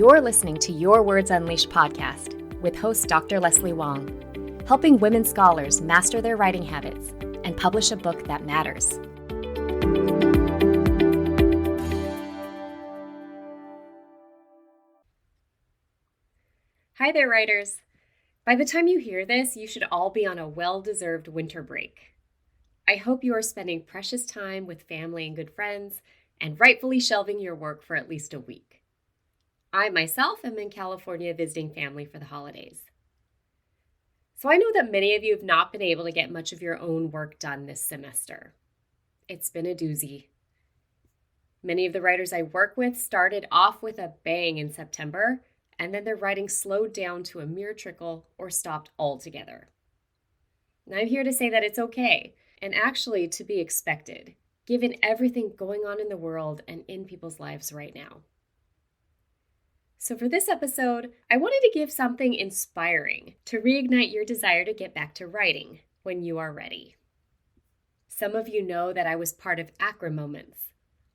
You're listening to Your Words Unleashed podcast with host Dr. Leslie Wong, helping women scholars master their writing habits and publish a book that matters. Hi there, writers. By the time you hear this, you should all be on a well-deserved winter break. I hope you are spending precious time with family and good friends and rightfully shelving your work for at least a week. I myself am in California visiting family for the holidays. So I know that many of you have not been able to get much of your own work done this semester. It's been a doozy. Many of the writers I work with started off with a bang in September, and then their writing slowed down to a mere trickle or stopped altogether. And I'm here to say that it's okay, and actually to be expected, given everything going on in the world and in people's lives right now. So for this episode, I wanted to give something inspiring to reignite your desire to get back to writing when you are ready. Some of you know that I was part of Acra Moments,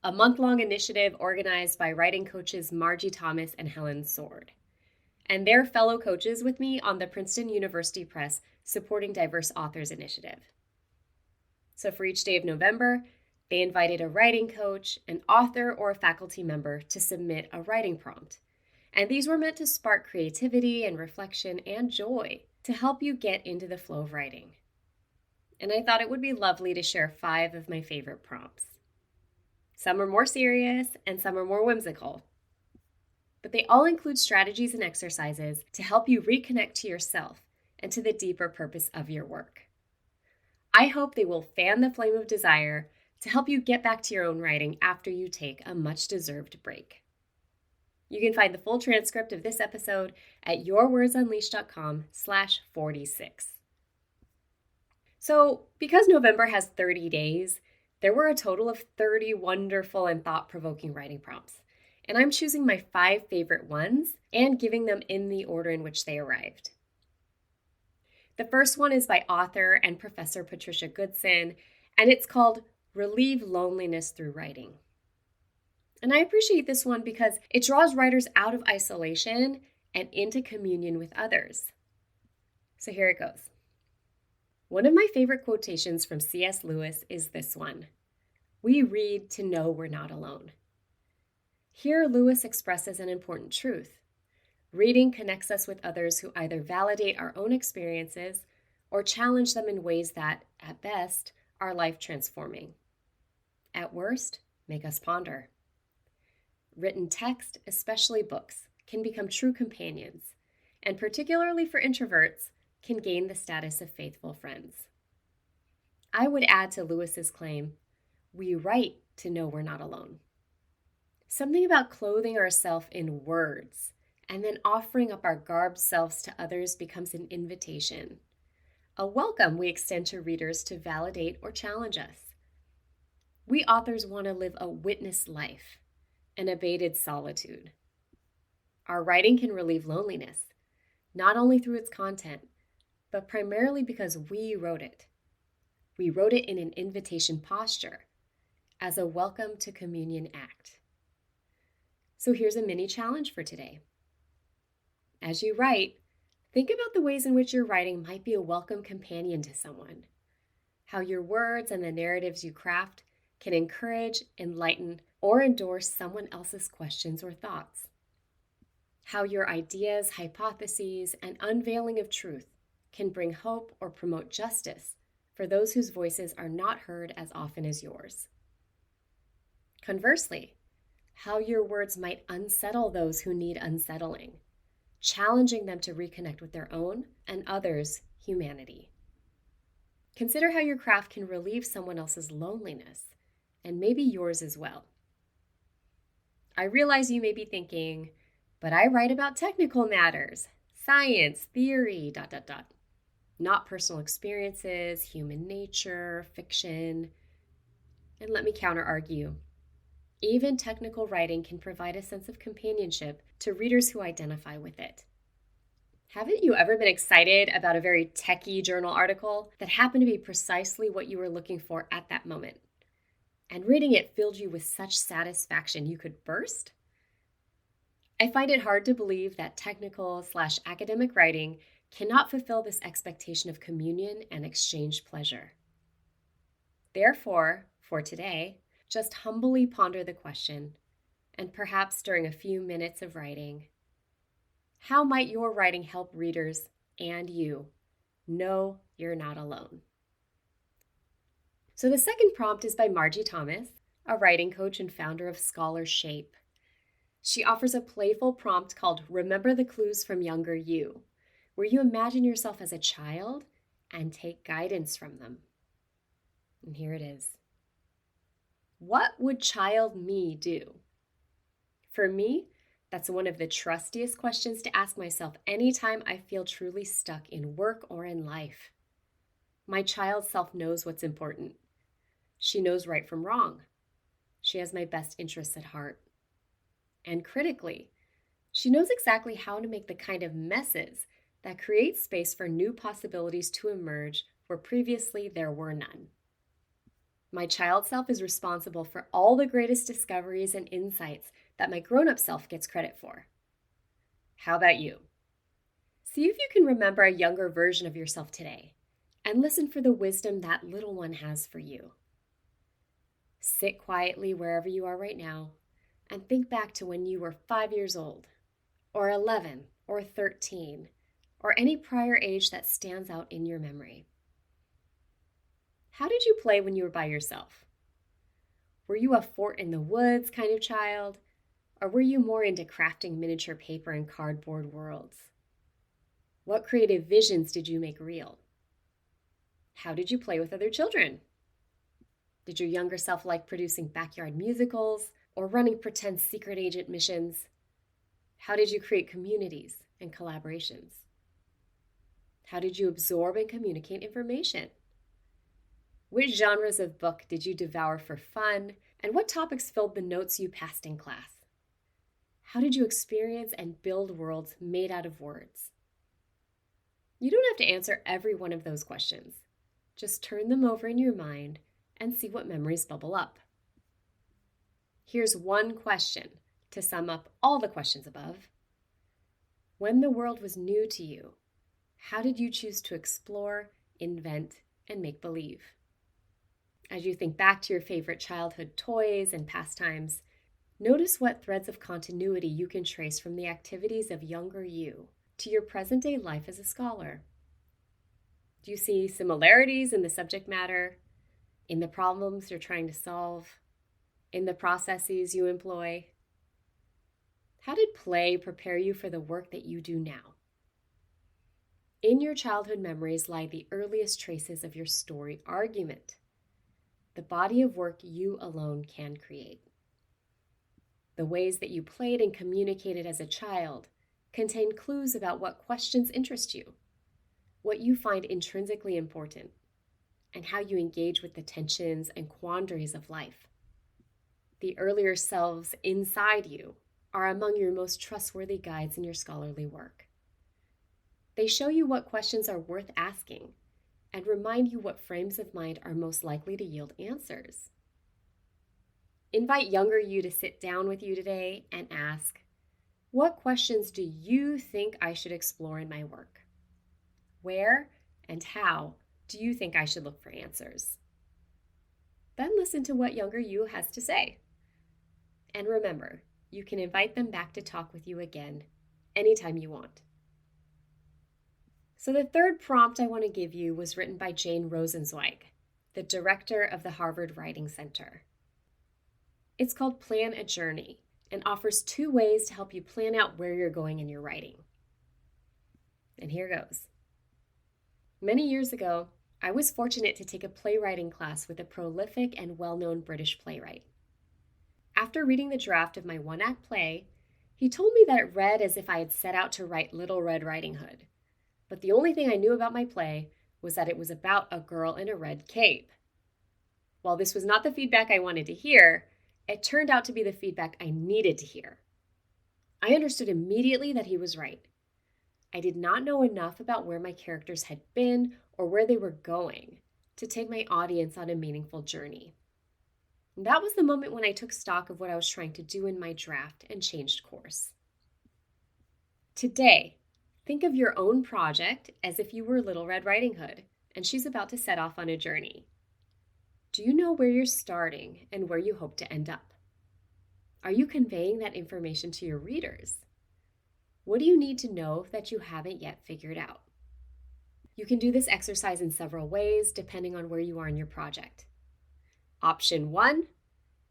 a month-long initiative organized by writing coaches Margie Thomas and Helen Sword, and their fellow coaches with me on the Princeton University Press Supporting Diverse Authors Initiative. So for each day of November, they invited a writing coach, an author, or a faculty member to submit a writing prompt. And these were meant to spark creativity and reflection and joy to help you get into the flow of writing. And I thought it would be lovely to share 5 of my favorite prompts. Some are more serious and some are more whimsical. But they all include strategies and exercises to help you reconnect to yourself and to the deeper purpose of your work. I hope they will fan the flame of desire to help you get back to your own writing after you take a much-deserved break. You can find the full transcript of this episode at yourwordsunleashed.com/46. So, because November has 30 days, there were a total of 30 wonderful and thought-provoking writing prompts. And I'm choosing my 5 favorite ones and giving them in the order in which they arrived. The first one is by author and Professor Patricia Goodson, and it's called Relieve Loneliness Through Writing. And I appreciate this one because it draws writers out of isolation and into communion with others. So here it goes. One of my favorite quotations from C.S. Lewis is this one: "We read to know we're not alone." Here, Lewis expresses an important truth. Reading connects us with others who either validate our own experiences or challenge them in ways that, at best, are life-transforming. At worst, make us ponder. Written text, especially books, can become true companions, and particularly for introverts, can gain the status of faithful friends. I would add to Lewis's claim, we write to know we're not alone. Something about clothing ourselves in words and then offering up our garbed selves to others becomes an invitation, a welcome we extend to readers to validate or challenge us. We authors want to live a witness life, an abated solitude. Our writing can relieve loneliness, not only through its content, but primarily because we wrote it. We wrote it in an invitation posture, as a welcome to communion act. So here's a mini challenge for today. As you write, think about the ways in which your writing might be a welcome companion to someone, how your words and the narratives you craft can encourage, enlighten, or endorse someone else's questions or thoughts. How your ideas, hypotheses, and unveiling of truth can bring hope or promote justice for those whose voices are not heard as often as yours. Conversely, how your words might unsettle those who need unsettling, challenging them to reconnect with their own and others' humanity. Consider how your craft can relieve someone else's loneliness, and maybe yours as well. I realize you may be thinking, but I write about technical matters, science, theory, ... Not personal experiences, human nature, fiction. And let me counter-argue. Even technical writing can provide a sense of companionship to readers who identify with it. Haven't you ever been excited about a very techie journal article that happened to be precisely what you were looking for at that moment? And reading it filled you with such satisfaction you could burst? I find it hard to believe that technical/academic writing cannot fulfill this expectation of communion and exchange pleasure. Therefore, for today, just humbly ponder the question, and perhaps during a few minutes of writing, how might your writing help readers and you know you're not alone? So the second prompt is by Margie Thomas, a writing coach and founder of Scholar Shape. She offers a playful prompt called Remember the Clues from Younger You, where you imagine yourself as a child and take guidance from them. And here it is. What would child me do? For me, that's one of the trustiest questions to ask myself anytime I feel truly stuck in work or in life. My child self knows what's important. She knows right from wrong. She has my best interests at heart. And critically, she knows exactly how to make the kind of messes that create space for new possibilities to emerge where previously there were none. My child self is responsible for all the greatest discoveries and insights that my grown-up self gets credit for. How about you? See if you can remember a younger version of yourself today and listen for the wisdom that little one has for you. Sit quietly wherever you are right now and think back to when you were 5 years old, or 11, or 13, or any prior age that stands out in your memory. How did you play when you were by yourself? Were you a fort in the woods kind of child, or were you more into crafting miniature paper and cardboard worlds? What creative visions did you make real? How did you play with other children? Did your younger self like producing backyard musicals or running pretend secret agent missions? How did you create communities and collaborations? How did you absorb and communicate information? Which genres of book did you devour for fun, and what topics filled the notes you passed in class? How did you experience and build worlds made out of words? You don't have to answer every one of those questions. Just turn them over in your mind and see what memories bubble up. Here's one question to sum up all the questions above. When the world was new to you, how did you choose to explore, invent, and make believe? As you think back to your favorite childhood toys and pastimes, notice what threads of continuity you can trace from the activities of younger you to your present-day life as a scholar. Do you see similarities in the subject matter, in the problems you're trying to solve, in the processes you employ? How did play prepare you for the work that you do now? In your childhood memories lie the earliest traces of your story argument, the body of work you alone can create. The ways that you played and communicated as a child contain clues about what questions interest you, what you find intrinsically important, and how you engage with the tensions and quandaries of life. The earlier selves inside you are among your most trustworthy guides in your scholarly work. They show you what questions are worth asking and remind you what frames of mind are most likely to yield answers. Invite younger you to sit down with you today and ask, what questions do you think I should explore in my work? Where and how do you think I should look for answers? Then listen to what younger you has to say. And remember, you can invite them back to talk with you again anytime you want. So the third prompt I want to give you was written by Jane Rosenzweig, the director of the Harvard Writing Center. It's called Plan a Journey and offers 2 ways to help you plan out where you're going in your writing. And here goes. Many years ago, I was fortunate to take a playwriting class with a prolific and well-known British playwright. After reading the draft of my one-act play, he told me that it read as if I had set out to write Little Red Riding Hood, but the only thing I knew about my play was that it was about a girl in a red cape. While this was not the feedback I wanted to hear, it turned out to be the feedback I needed to hear. I understood immediately that he was right. I did not know enough about where my characters had been or where they were going to take my audience on a meaningful journey. And that was the moment when I took stock of what I was trying to do in my draft and changed course. Today, think of your own project as if you were Little Red Riding Hood and she's about to set off on a journey. Do you know where you're starting and where you hope to end up? Are you conveying that information to your readers? What do you need to know that you haven't yet figured out? You can do this exercise in several ways depending on where you are in your project. Option 1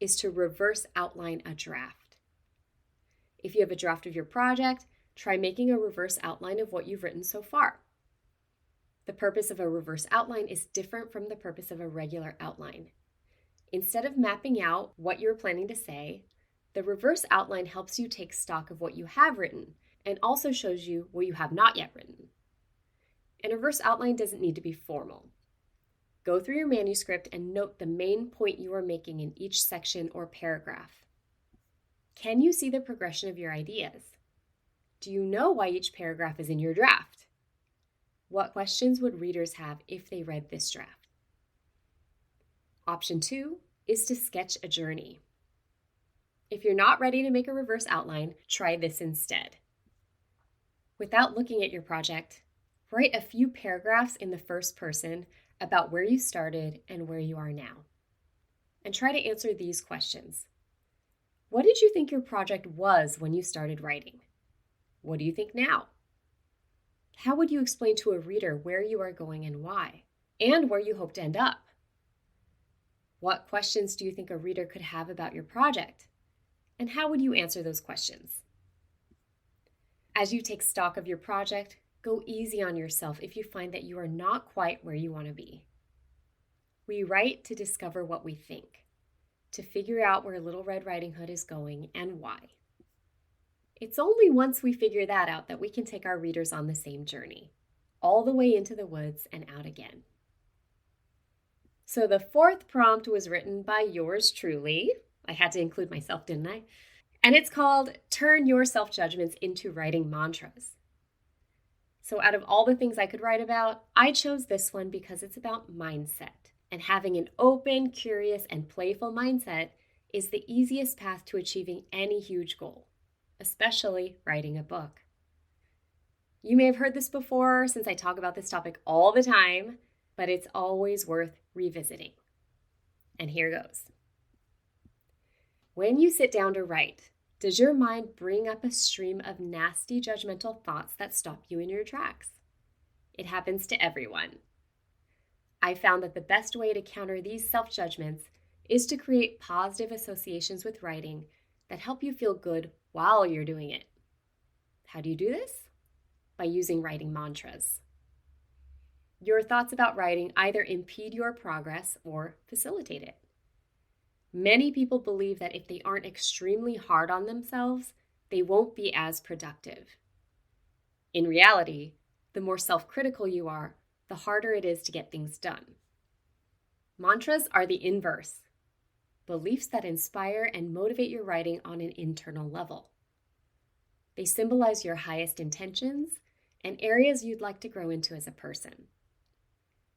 is to reverse outline a draft. If you have a draft of your project, try making a reverse outline of what you've written so far. The purpose of a reverse outline is different from the purpose of a regular outline. Instead of mapping out what you're planning to say, the reverse outline helps you take stock of what you have written and also shows you what you have not yet written. An reverse outline doesn't need to be formal. Go through your manuscript and note the main point you are making in each section or paragraph. Can you see the progression of your ideas? Do you know why each paragraph is in your draft? What questions would readers have if they read this draft? Option 2 is to sketch a journey. If you're not ready to make a reverse outline, try this instead. Without looking at your project, write a few paragraphs in the first person about where you started and where you are now. And try to answer these questions. What did you think your project was when you started writing? What do you think now? How would you explain to a reader where you are going and why, and where you hope to end up? What questions do you think a reader could have about your project? And how would you answer those questions? As you take stock of your project, go easy on yourself if you find that you are not quite where you want to be. We write to discover what we think, to figure out where Little Red Riding Hood is going and why. It's only once we figure that out that we can take our readers on the same journey, all the way into the woods and out again. So the fourth prompt was written by yours truly. I had to include myself, didn't I? And it's called Turn Your Self-Judgments into Writing Mantras. So out of all the things I could write about, I chose this one because it's about mindset. And having an open, curious, and playful mindset is the easiest path to achieving any huge goal, especially writing a book. You may have heard this before since I talk about this topic all the time, but it's always worth revisiting. And here goes. When you sit down to write, does your mind bring up a stream of nasty judgmental thoughts that stop you in your tracks? It happens to everyone. I found that the best way to counter these self-judgments is to create positive associations with writing that help you feel good while you're doing it. How do you do this? By using writing mantras. Your thoughts about writing either impede your progress or facilitate it. Many people believe that if they aren't extremely hard on themselves, they won't be as productive. In reality, the more self-critical you are, the harder it is to get things done. Mantras are the inverse, beliefs that inspire and motivate your writing on an internal level. They symbolize your highest intentions and areas you'd like to grow into as a person.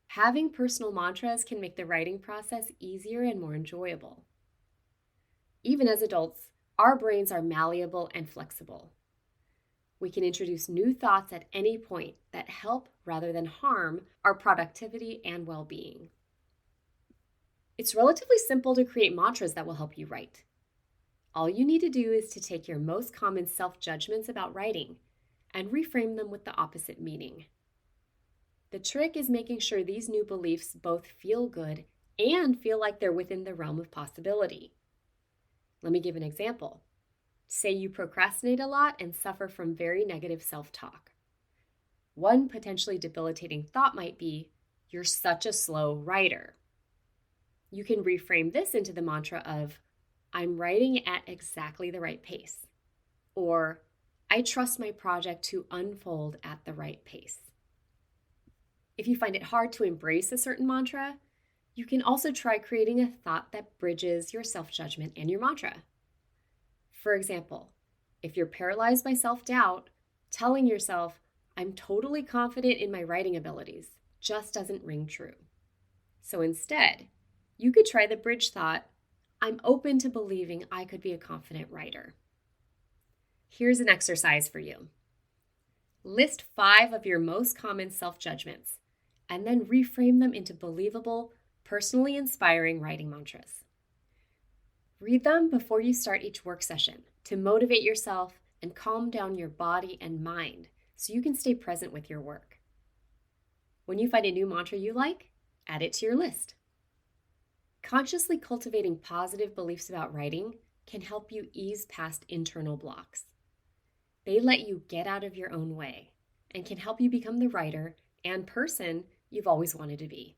Having personal mantras can make the writing process easier and more enjoyable. Even as adults, our brains are malleable and flexible. We can introduce new thoughts at any point that help rather than harm our productivity and well-being. It's relatively simple to create mantras that will help you write. All you need to do is to take your most common self-judgments about writing and reframe them with the opposite meaning. The trick is making sure these new beliefs both feel good and feel like they're within the realm of possibility. Let me give an example. Say you procrastinate a lot and suffer from very negative self-talk. One potentially debilitating thought might be, "You're such a slow writer." You can reframe this into the mantra of, "I'm writing at exactly the right pace," or "I trust my project to unfold at the right pace." If you find it hard to embrace a certain mantra, you can also try creating a thought that bridges your self-judgment and your mantra. For example, if you're paralyzed by self-doubt, telling yourself, "I'm totally confident in my writing abilities," just doesn't ring true. So instead, you could try the bridge thought, "I'm open to believing I could be a confident writer." Here's an exercise for you. List 5 of your most common self-judgments, and then reframe them into believable, personally inspiring writing mantras. Read them before you start each work session to motivate yourself and calm down your body and mind so you can stay present with your work. When you find a new mantra you like, add it to your list. Consciously cultivating positive beliefs about writing can help you ease past internal blocks. They let you get out of your own way and can help you become the writer and person you've always wanted to be.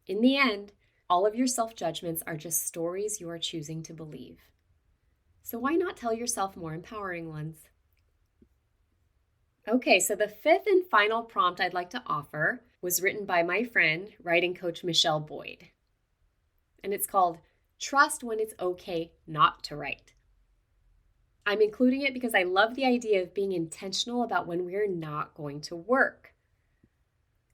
In the end, all of your self-judgments are just stories you are choosing to believe. So why not tell yourself more empowering ones? Okay, so the 5th and final prompt I'd like to offer was written by my friend, writing coach Michelle Boyd. And it's called Trust When It's Okay Not to Write. I'm including it because I love the idea of being intentional about when we're not going to work.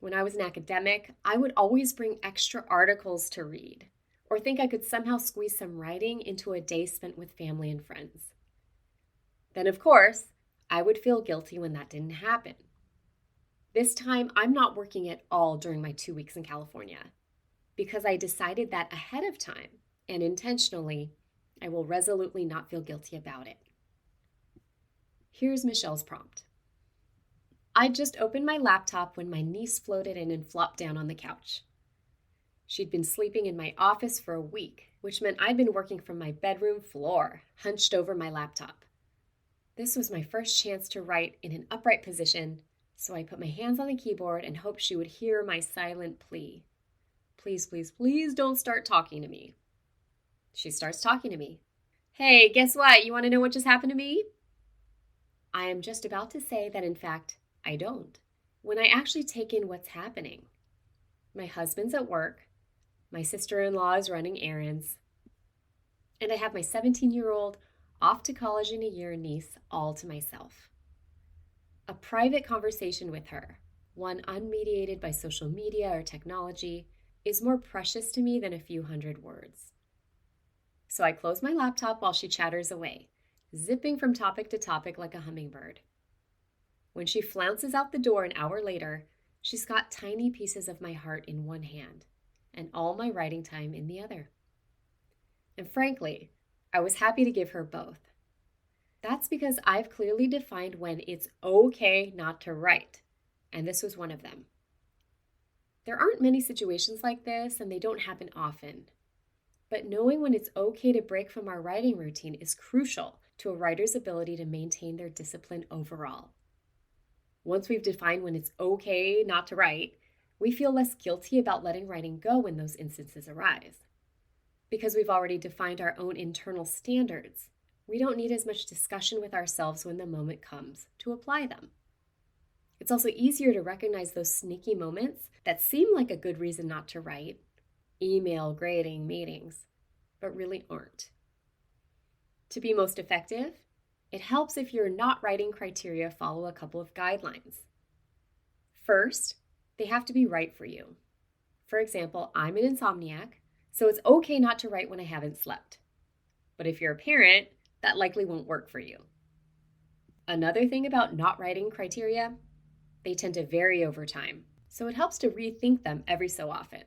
When I was an academic, I would always bring extra articles to read, or think I could somehow squeeze some writing into a day spent with family and friends. Then, of course, I would feel guilty when that didn't happen. This time, I'm not working at all during my 2 weeks in California, because I decided that ahead of time and intentionally, I will resolutely not feel guilty about it. Here's Michelle's prompt. I'd just opened my laptop when my niece floated in and flopped down on the couch. She'd been sleeping in my office for a week, which meant I'd been working from my bedroom floor, hunched over my laptop. This was my first chance to write in an upright position, so I put my hands on the keyboard and hoped she would hear my silent plea. Please, please, please don't start talking to me. She starts talking to me. Hey, guess what? You want to know what just happened to me? I am just about to say that, in fact, I don't. When I actually take in what's happening. My husband's at work, my sister-in-law is running errands, and I have my 17-year-old off to college in a year niece all to myself. A private conversation with her, one unmediated by social media or technology, is more precious to me than a few hundred words. So I close my laptop while she chatters away, zipping from topic to topic like a hummingbird. When she flounces out the door an hour later, she's got tiny pieces of my heart in one hand and all my writing time in the other. And frankly, I was happy to give her both. That's because I've clearly defined when it's okay not to write, and this was one of them. There aren't many situations like this, and they don't happen often. But knowing when it's okay to break from our writing routine is crucial to a writer's ability to maintain their discipline overall. Once we've defined when it's okay not to write, we feel less guilty about letting writing go when those instances arise. Because we've already defined our own internal standards, we don't need as much discussion with ourselves when the moment comes to apply them. It's also easier to recognize those sneaky moments that seem like a good reason not to write, email, grading, meetings, but really aren't. To be most effective, it helps if your not writing criteria follow a couple of guidelines. First, they have to be right for you. For example, I'm an insomniac, so it's okay not to write when I haven't slept. But if you're a parent, that likely won't work for you. Another thing about not writing criteria, they tend to vary over time, so it helps to rethink them every so often.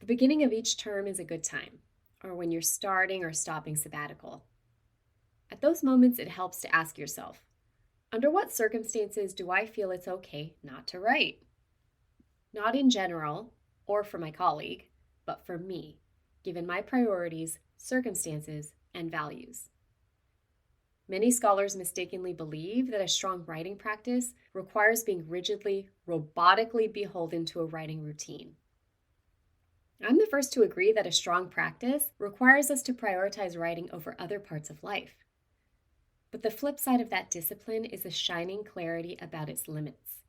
The beginning of each term is a good time, or when you're starting or stopping sabbatical. At those moments, it helps to ask yourself, under what circumstances do I feel it's okay not to write? Not in general, or for my colleague, but for me, given my priorities, circumstances, and values. Many scholars mistakenly believe that a strong writing practice requires being rigidly, robotically beholden to a writing routine. I'm the first to agree that a strong practice requires us to prioritize writing over other parts of life. But the flip side of that discipline is a shining clarity about its limits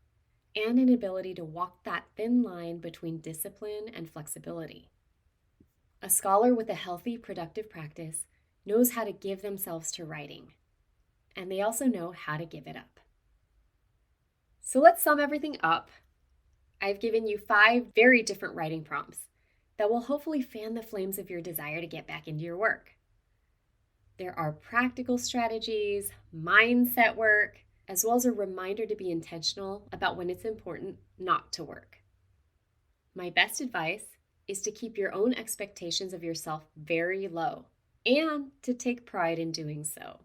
and an ability to walk that thin line between discipline and flexibility. A scholar with a healthy, productive practice knows how to give themselves to writing, and they also know how to give it up. So let's sum everything up. I've given you 5 very different writing prompts that will hopefully fan the flames of your desire to get back into your work. There are practical strategies, mindset work, as well as a reminder to be intentional about when it's important not to work. My best advice is to keep your own expectations of yourself very low and to take pride in doing so.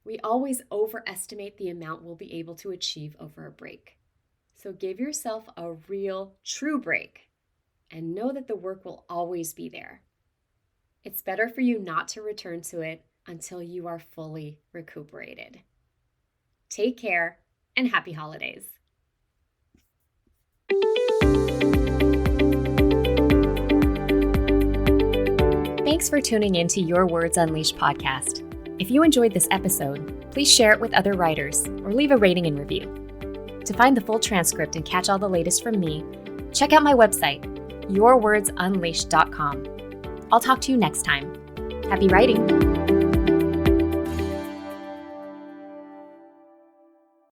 We always overestimate the amount we'll be able to achieve over a break. So give yourself a real, true break and know that the work will always be there. It's better for you not to return to it until you are fully recuperated. Take care and happy holidays. Thanks for tuning in to Your Words Unleashed podcast. If you enjoyed this episode, please share it with other writers or leave a rating and review. To find the full transcript and catch all the latest from me, check out my website, yourwordsunleashed.com. I'll talk to you next time. Happy writing!